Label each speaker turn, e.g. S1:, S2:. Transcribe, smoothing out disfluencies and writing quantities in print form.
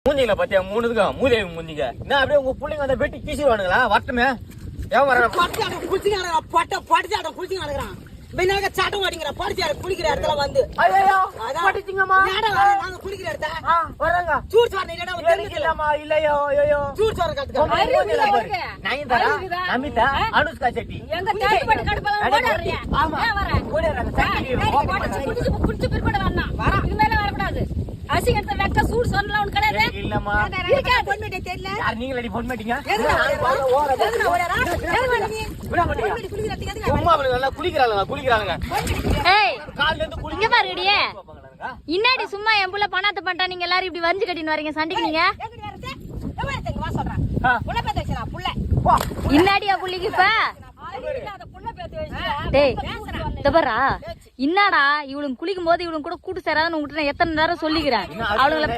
S1: மூஞ்சிங்களா பாத்தியா மூணுதுக்கா மூதேவி மூஞ்சிங்க என்ன அப்படியே உங்க பிள்ளைங்க அந்த வெட்டி கீசிடுவானுங்களா வரட்டுமே ஏன் வர
S2: சாட்டம் மாட்டேங்கிற படிச்சாரு குளிக்கிற இடத்துல வந்து நாங்க குளிக்கிற இடத்த
S1: வர்றாங்க
S2: சூடு சோறு இல்லடா
S1: இல்லையோ ஐயோ
S2: சூடு சோறு கட்டுக்க
S1: நயன்தாரா நமிதா அனுஷ்கா செட்டி
S3: எங்க தேடிப்பட்டு கடுப்பலாம் ஓடுறீங்க
S1: ஆமா ஓடுறாங்க
S3: குடிச்சு பிற்பட வரணும் இனிமேல வரக்கூடாது அசிங்கத்தை வெக்க சூடு சொல்லலாம் உனக்கு கிடையாது
S1: இல்லம்மா
S2: பொன்மேட்டே தெரியல
S1: யார் நீங்க அடி போன் மாட்டீங்க நல்லா குளிக்கிறாங்க
S3: ஏய்
S1: கால்ல இருந்து
S3: இங்க பாருடியே இன்னாடி சும்மா என் புள்ள பணத்தை பண்ணிட்டா நீங்க எல்லாரும் இப்படி வஞ்சி கட்டின்னு வரீங்க சண்டைக்கு நீங்க இன்னாடியா புள்ளிக்கு இப்ப டேய் தபரா இன்னாடா இவளுங்க குளிக்கும் போது இவளுங்க கூட கூட்டு சேராதுன்னு உங்ககிட்ட எத்தனை நேரம் சொல்லிக்கிறேன் அவளுங்களை